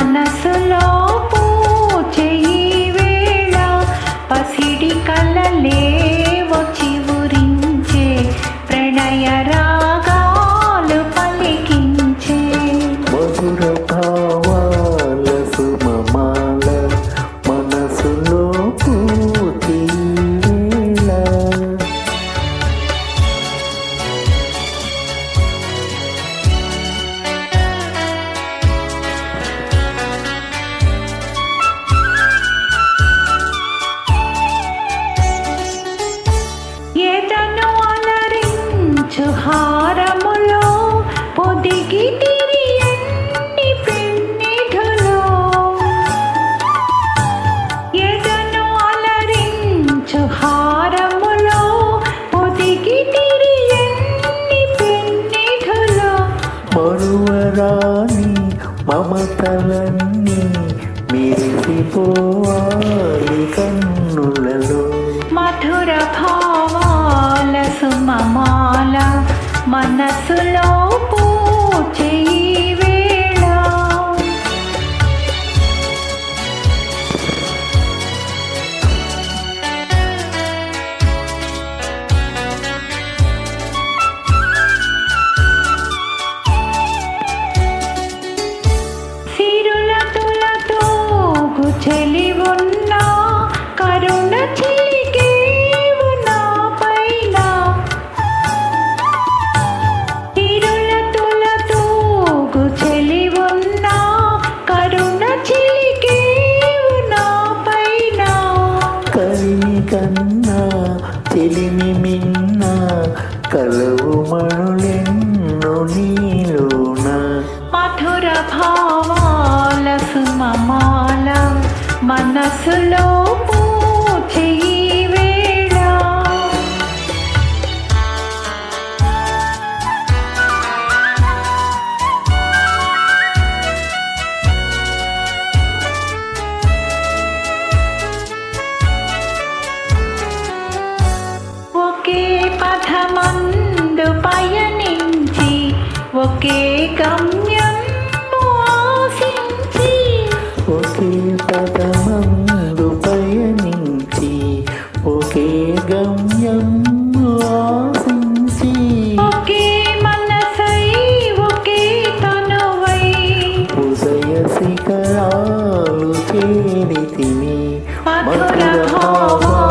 మనసులో పూచే ఈ వేళ పసిడి కలలే వచ్చి ఊరించే ప్రణయ రాగాలు పలికించే మధుర భావాల సుమమాల మనసులో పూచే ఈ వేళ ఎదను అలరించు హారములో పొదిగి తిరియన్ని పెన్నిధులో ఎదను అలరించు హారములో పొదిగి తిరియన్ని పెన్నిధులో మరువరాని మమతలన్నీ మెరిసిపోవాలి కన్నులలో మధుర భావాల సుమమాల మనసులో పూచే ఈ వేళ సిరులతులతో గుచెలి ఉన్న కరుణ చిలికేవు నా పైన సిరులతులతో గుచెలి ఉన్న కరుణ చిలికేవు నా పైన కలిమి కన్నా చెలిమి మిన్న కలవు మణులెన్నో నీలోన మధుర భావాల సుమమాల మనసులో పూచే ఈ వేళ ఒకే పథమందు పయనించి ఒకే గమ్యం ఆశించి ఒకే పదమందు పయనించి ఒకే గమ్యం ఆశించి ఒకే మనసై ఒకే తనువై ఉదయ శిఖరాలు చేరితిని మధుర భావాల